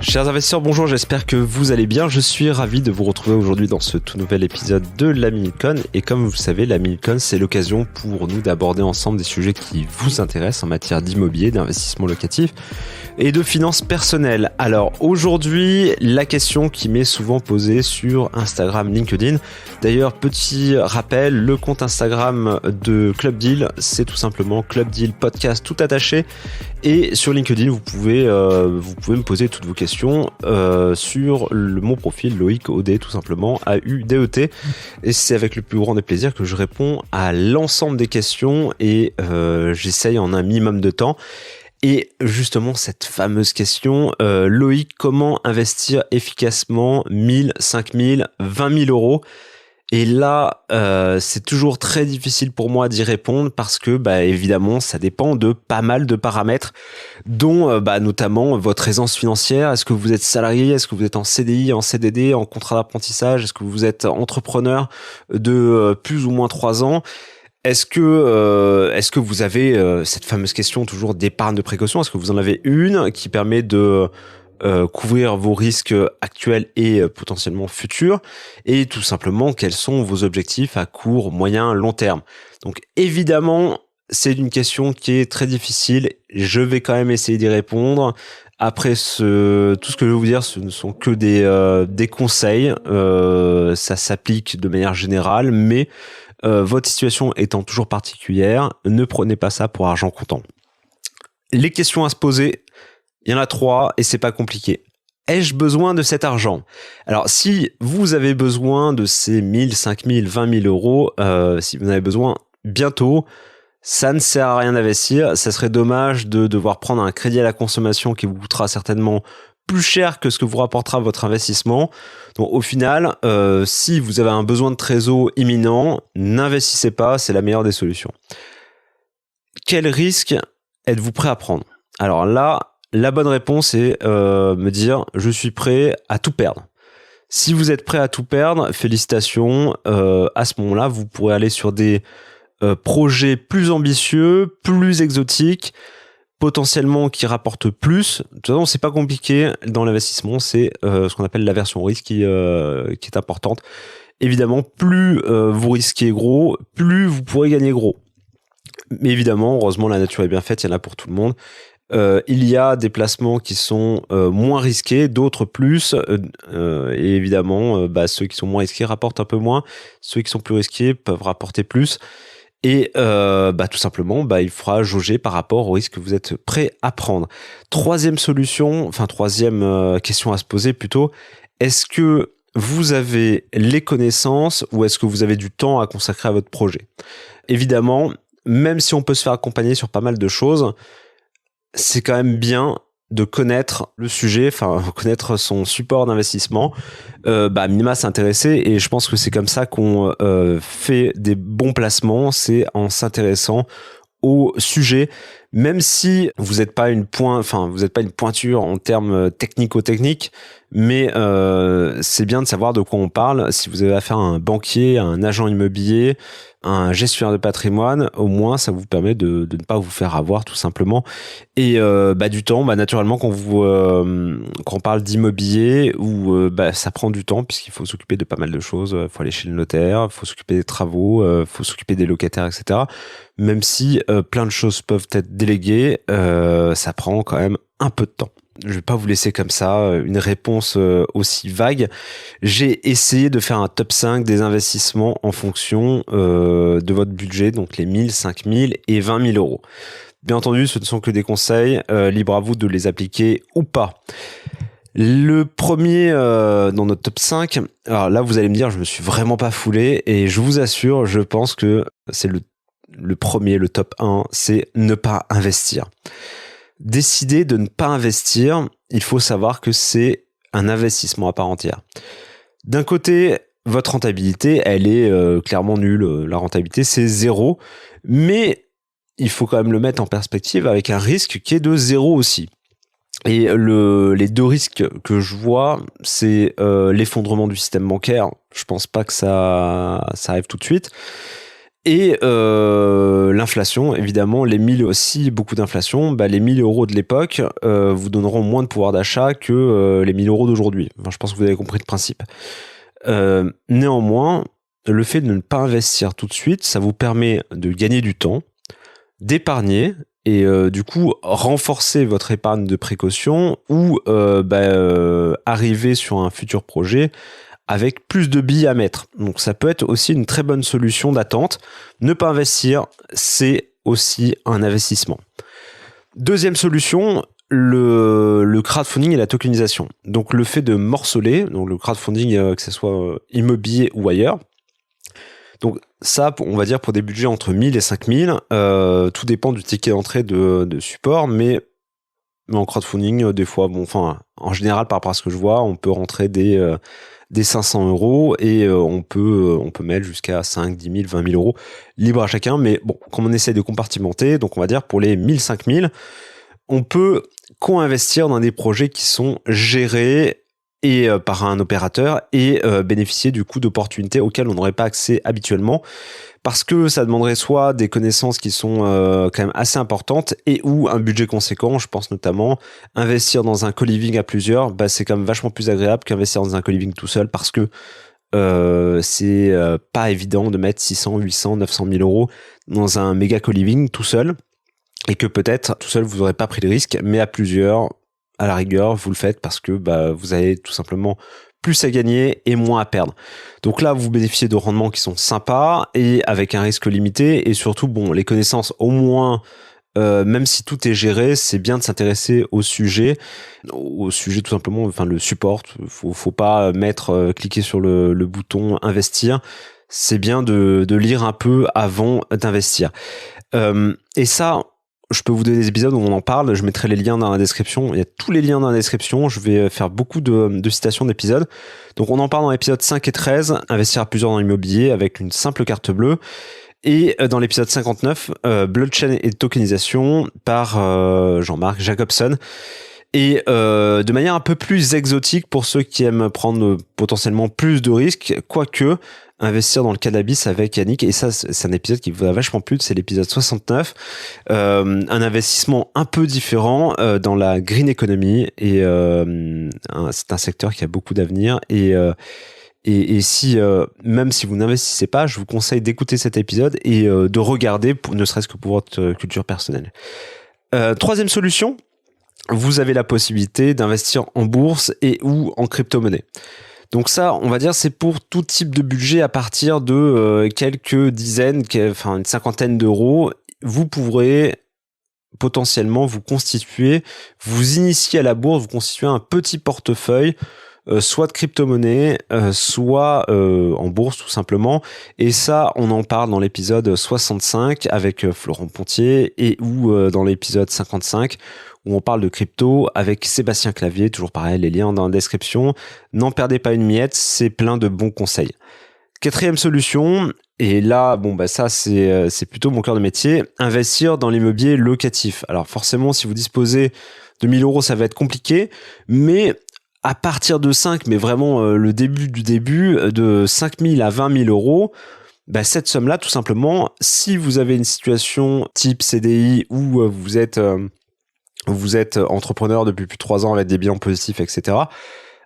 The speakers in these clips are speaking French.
Chers investisseurs, bonjour, j'espère que vous allez bien. Je suis ravi de vous retrouver aujourd'hui dans ce tout nouvel épisode de la Minute-Con. Et comme vous le savez, la Minute-Con, c'est l'occasion pour nous d'aborder ensemble des sujets qui vous intéressent en matière d'immobilier, d'investissement locatif et de finances personnelles. Alors aujourd'hui, la question qui m'est souvent posée sur Instagram, LinkedIn. D'ailleurs, petit rappel, le compte Instagram de Club Deal, c'est tout simplement Club Deal Podcast tout attaché. Et sur LinkedIn, vous pouvez me poser toutes vos questions sur mon profil Loïc Audet, tout simplement, AUDET. Et c'est avec le plus grand des plaisirs que je réponds à l'ensemble des questions et j'essaye en un minimum de temps. Et justement, cette fameuse question, Loïc, comment investir efficacement 1000, 5000, 20 000 euros ? Et là, c'est toujours très difficile pour moi d'y répondre parce que, évidemment, ça dépend de pas mal de paramètres, dont notamment votre aisance financière. Est-ce que vous êtes salarié ? Est-ce que vous êtes en CDI, en CDD, en contrat d'apprentissage ? Est-ce que vous êtes entrepreneur de plus ou moins 3 ans ? Est-ce que vous avez cette fameuse question toujours d'épargne de précaution ? Est-ce que vous en avez une qui permet de couvrir vos risques actuels et potentiellement futurs, et tout simplement quels sont vos objectifs à court, moyen, long terme. Donc évidemment, c'est une question qui est très difficile. Je vais quand même essayer d'y répondre. Après tout ce que je vais vous dire, ce ne sont que des conseils. Ça s'applique de manière générale, mais votre situation étant toujours particulière, ne prenez pas ça pour argent comptant. Les questions à se poser, il y en a 3 et c'est pas compliqué. Ai-je besoin de cet argent ? Alors, si vous avez besoin de ces 1000, 5000, 20 000 euros, si vous en avez besoin bientôt, ça ne sert à rien d'investir. Ça serait dommage de devoir prendre un crédit à la consommation qui vous coûtera certainement plus cher que ce que vous rapportera votre investissement. Donc, au final, si vous avez un besoin de trésor imminent, n'investissez pas, c'est la meilleure des solutions. Quel risque êtes-vous prêt à prendre ? Alors là, la bonne réponse est me dire je suis prêt à tout perdre. Si vous êtes prêt à tout perdre, félicitations. À ce moment-là, vous pourrez aller sur des projets plus ambitieux, plus exotiques, potentiellement qui rapportent plus. De toute façon, c'est pas compliqué dans l'investissement. C'est ce qu'on appelle l'aversion au risque qui est importante. Évidemment, plus vous risquez gros, plus vous pourrez gagner gros. Mais évidemment, heureusement, la nature est bien faite. Il y en a pour tout le monde. Il y a des placements qui sont moins risqués, d'autres plus, et évidemment ceux qui sont moins risqués rapportent un peu moins, ceux qui sont plus risqués peuvent rapporter plus, et tout simplement il faudra jauger par rapport au risque que vous êtes prêt à prendre. Troisième question à se poser plutôt, est-ce que vous avez les connaissances ou est-ce que vous avez du temps à consacrer à votre projet ? Évidemment, même si on peut se faire accompagner sur pas mal de choses, c'est quand même bien de connaître le sujet, connaître son support d'investissement, minima s'intéresser, et je pense que c'est comme ça qu'on fait des bons placements, c'est en s'intéressant au sujet, même si vous n'êtes pas une pointure en termes technico-techniques, mais c'est bien de savoir de quoi on parle. Si vous avez affaire à un banquier, à un agent immobilier, un gestionnaire de patrimoine, au moins ça vous permet de ne pas vous faire avoir tout simplement. Et du temps, naturellement quand on parle d'immobilier, ça prend du temps puisqu'il faut s'occuper de pas mal de choses. Il faut aller chez le notaire, il faut s'occuper des travaux, il faut s'occuper des locataires, etc. Même si plein de choses peuvent être déléguées, ça prend quand même un peu de temps. Je vais pas vous laisser comme ça une réponse aussi vague. J'ai essayé de faire un top 5 des investissements en fonction de votre budget, donc les 1000, 5000 et 20 000 euros. Bien entendu, ce ne sont que des conseils, libre à vous de les appliquer ou pas. Le premier dans notre top 5, alors là vous allez me dire je me suis vraiment pas foulé, et je vous assure, je pense que c'est le premier, le top 1, c'est ne pas investir. Décider de ne pas investir, il faut savoir que c'est un investissement à part entière. D'un côté, votre rentabilité, elle est clairement nulle. La rentabilité, c'est 0. Mais il faut quand même le mettre en perspective avec un risque qui est de 0 aussi. Et les 2 risques que je vois, c'est l'effondrement du système bancaire. Je pense pas que ça arrive tout de suite. Et l'inflation, évidemment, si beaucoup d'inflation, les 1000 euros de l'époque vous donneront moins de pouvoir d'achat que les 1000 euros d'aujourd'hui. Enfin, je pense que vous avez compris le principe. Néanmoins, le fait de ne pas investir tout de suite, ça vous permet de gagner du temps, d'épargner et du coup renforcer votre épargne de précaution ou arriver sur un futur projet avec plus de billes à mettre. Donc ça peut être aussi une très bonne solution d'attente. Ne pas investir, c'est aussi un investissement. Deuxième solution, le crowdfunding et la tokenisation. Donc le fait de morceler, donc le crowdfunding que ce soit immobilier ou ailleurs. Donc ça, on va dire pour des budgets entre 1000 et 5000, tout dépend du ticket d'entrée de support, mais en crowdfunding, des fois, en général, par rapport à ce que je vois, on peut rentrer des 500 euros et on peut mettre jusqu'à 5, 10 000, 20 000 euros, libre à chacun, mais bon, comme on essaie de compartimenter, donc on va dire pour les 1000, 5000, on peut co-investir dans des projets qui sont gérés et par un opérateur et bénéficier du coup d'opportunités auxquelles on n'aurait pas accès habituellement parce que ça demanderait soit des connaissances qui sont quand même assez importantes et ou un budget conséquent. Je pense notamment investir dans un co-living à plusieurs, c'est quand même vachement plus agréable qu'investir dans un co-living tout seul parce que c'est pas évident de mettre 600, 800, 900 000 euros dans un méga co-living tout seul et que peut-être tout seul vous n'aurez pas pris de risque, mais à plusieurs, à la rigueur, vous le faites parce que vous avez tout simplement plus à gagner et moins à perdre. Donc là, vous bénéficiez de rendements qui sont sympas et avec un risque limité et surtout, les connaissances au moins, même si tout est géré, c'est bien de s'intéresser au sujet tout simplement, enfin le support. Faut pas cliquer sur le bouton investir. C'est bien de lire un peu avant d'investir. Et ça, je peux vous donner des épisodes où on en parle, je mettrai les liens dans la description, il y a tous les liens dans la description, je vais faire beaucoup de citations d'épisodes. Donc on en parle dans l'épisode 5 et 13, investir à plusieurs dans l'immobilier avec une simple carte bleue. Et dans l'épisode 59, blockchain et tokenisation par Jean-Marc Jacobson. Et de manière un peu plus exotique pour ceux qui aiment prendre potentiellement plus de risques, quoique investir dans le cannabis avec Yannick, et ça c'est un épisode qui vous a vachement plu, c'est l'épisode 69, un investissement un peu différent dans la green economy, et c'est un secteur qui a beaucoup d'avenir, et si même si vous n'investissez pas, je vous conseille d'écouter cet épisode et de regarder, ne serait-ce que pour votre culture personnelle. Troisième solution, vous avez la possibilité d'investir en bourse et ou en crypto-monnaie. Donc ça, on va dire, c'est pour tout type de budget à partir de quelques dizaines, une cinquantaine d'euros. Vous pourrez potentiellement vous initier à la bourse, vous constituer un petit portefeuille, soit de crypto-monnaie, soit en bourse tout simplement. Et ça, on en parle dans l'épisode 65 avec Florent Pontier et ou dans l'épisode 55 où on parle de crypto avec Sébastien Clavier, toujours pareil, les liens dans la description. N'en perdez pas une miette, c'est plein de bons conseils. Quatrième solution, et là, ça c'est plutôt mon cœur de métier, investir dans l'immobilier locatif. Alors forcément, si vous disposez de 1000 euros, ça va être compliqué, mais à partir de 5, mais vraiment le début du début, de 5000 à 20 000 euros, cette somme-là, tout simplement, si vous avez une situation type CDI où vous êtes entrepreneur depuis plus de 3 ans avec des bilans positifs, etc.,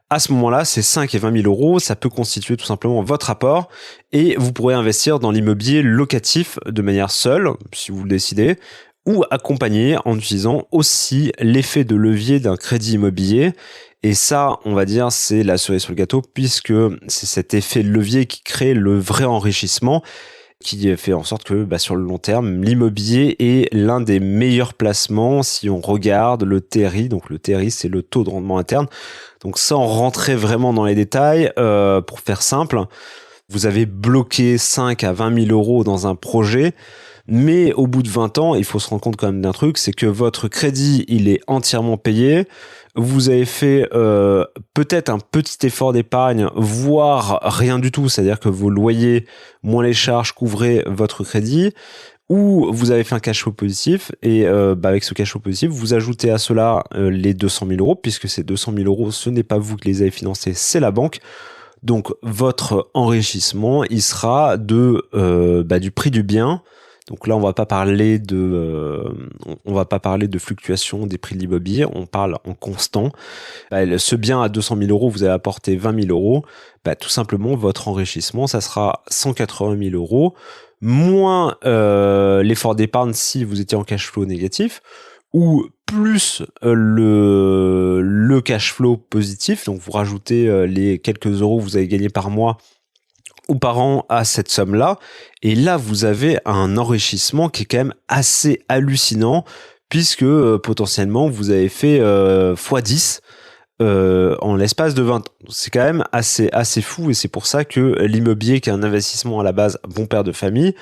à ce moment-là, c'est 5 et 20 000 euros, ça peut constituer tout simplement votre apport et vous pourrez investir dans l'immobilier locatif de manière seule, si vous le décidez, ou accompagné en utilisant aussi l'effet de levier d'un crédit immobilier. Et ça, on va dire, c'est la cerise sur le gâteau puisque c'est cet effet de levier qui crée le vrai enrichissement, qui fait en sorte que sur le long terme, l'immobilier est l'un des meilleurs placements si on regarde le TRI. Donc le TRI, c'est le taux de rendement interne. Donc sans rentrer vraiment dans les détails, pour faire simple, vous avez bloqué 5 à 20 000 euros dans un projet, mais au bout de 20 ans, il faut se rendre compte quand même d'un truc, c'est que votre crédit, il est entièrement payé. Vous avez fait peut-être un petit effort d'épargne, voire rien du tout, c'est-à-dire que vos loyers moins les charges couvraient votre crédit, ou vous avez fait un cash flow positif, et avec ce cash flow positif, vous ajoutez à cela les 200 000 euros, puisque ces 200 000 euros, ce n'est pas vous qui les avez financés, c'est la banque. Donc votre enrichissement, il sera du prix du bien. Donc là, on va pas parler de fluctuation des prix de l'immobilier, on parle en constant. Ce bien à 200 000 euros, vous avez apporté 20 000 euros. Tout simplement, votre enrichissement, ça sera 180 000 euros, moins l'effort d'épargne si vous étiez en cash flow négatif, ou plus le cash flow positif. Donc vous rajoutez les quelques euros que vous avez gagnés par mois ou par an à cette somme-là. Et là, vous avez un enrichissement qui est quand même assez hallucinant, puisque potentiellement, vous avez fait x10 en l'espace de 20 ans. C'est quand même assez fou, et c'est pour ça que l'immobilier, qui est un investissement à la base bon père de famille,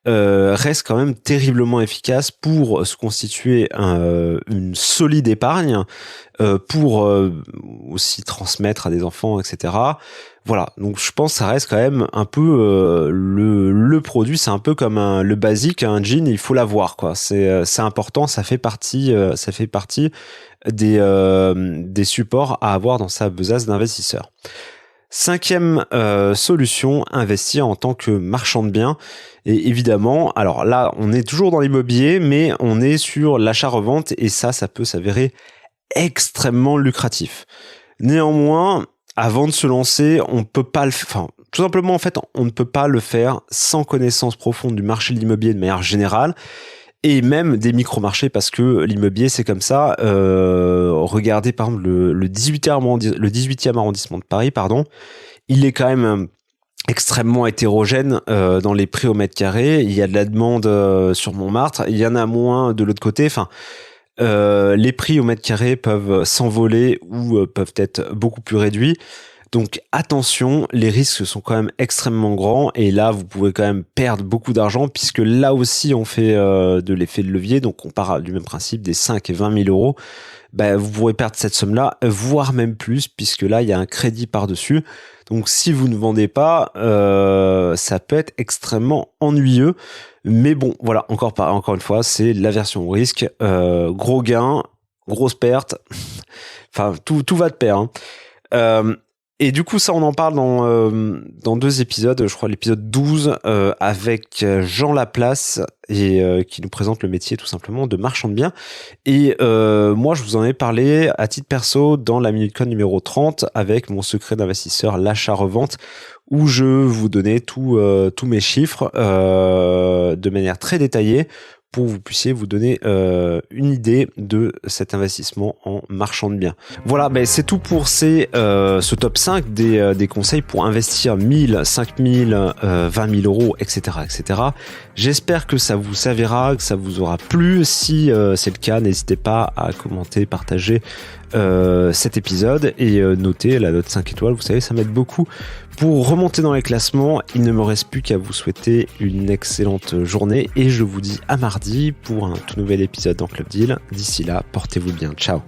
reste quand même terriblement efficace pour se constituer une solide épargne, pour aussi transmettre à des enfants, etc. Voilà, donc je pense que ça reste quand même un peu le produit, c'est un peu comme le basique, un jean, il faut l'avoir, quoi. C'est important, ça fait partie des supports à avoir dans sa besace d'investisseur. 5e solution, investir en tant que marchand de biens. Et évidemment, alors là, on est toujours dans l'immobilier, mais on est sur l'achat-revente, et ça peut s'avérer extrêmement lucratif. Néanmoins, avant de se lancer, on peut pas le faire. Enfin, tout simplement, en fait, on ne peut pas le faire sans connaissance profonde du marché de l'immobilier de manière générale, et même des micro-marchés, parce que l'immobilier, c'est comme ça. Regardez, par exemple, le 18e arrondissement de Paris, il est quand même extrêmement hétérogène dans les prix au mètre carré. Il y a de la demande sur Montmartre, il y en a moins de l'autre côté. Enfin, les prix au mètre carré peuvent s'envoler ou peuvent être beaucoup plus réduits. Donc attention, les risques sont quand même extrêmement grands, et là vous pouvez quand même perdre beaucoup d'argent, puisque là aussi on fait de l'effet de levier. Donc on part du même principe des 5 et 20 000 euros. Vous pourrez perdre cette somme-là, voire même plus, puisque là il y a un crédit par-dessus. Donc si vous ne vendez pas, ça peut être extrêmement ennuyeux. Mais bon, voilà, encore une fois, c'est l'aversion au risque. Gros gain, grosse perte. Enfin, tout va de pair, hein. Et du coup, ça, on en parle dans 2 épisodes. Je crois l'épisode 12 avec Jean Laplace, et qui nous présente le métier tout simplement de marchand de biens. Et moi, je vous en ai parlé à titre perso dans la Minute Con numéro 30 avec mon secret d'investisseur, l'achat-revente, où je vous donnais tous mes chiffres de manière très détaillée, pour que vous puissiez vous donner une idée de cet investissement en marchand de biens. Voilà, c'est tout pour ce top 5 des conseils pour investir 1000, 5000, 20 000 euros, etc., etc. J'espère que ça vous servira, que ça vous aura plu. Si c'est le cas, n'hésitez pas à commenter, partager cet épisode, et noter la note 5 étoiles. Vous savez, ça m'aide beaucoup pour remonter dans les classements. Il ne me reste plus qu'à vous souhaiter une excellente journée, et je vous dis à mardi pour un tout nouvel épisode dans Club Deal. D'ici là, portez-vous bien. Ciao.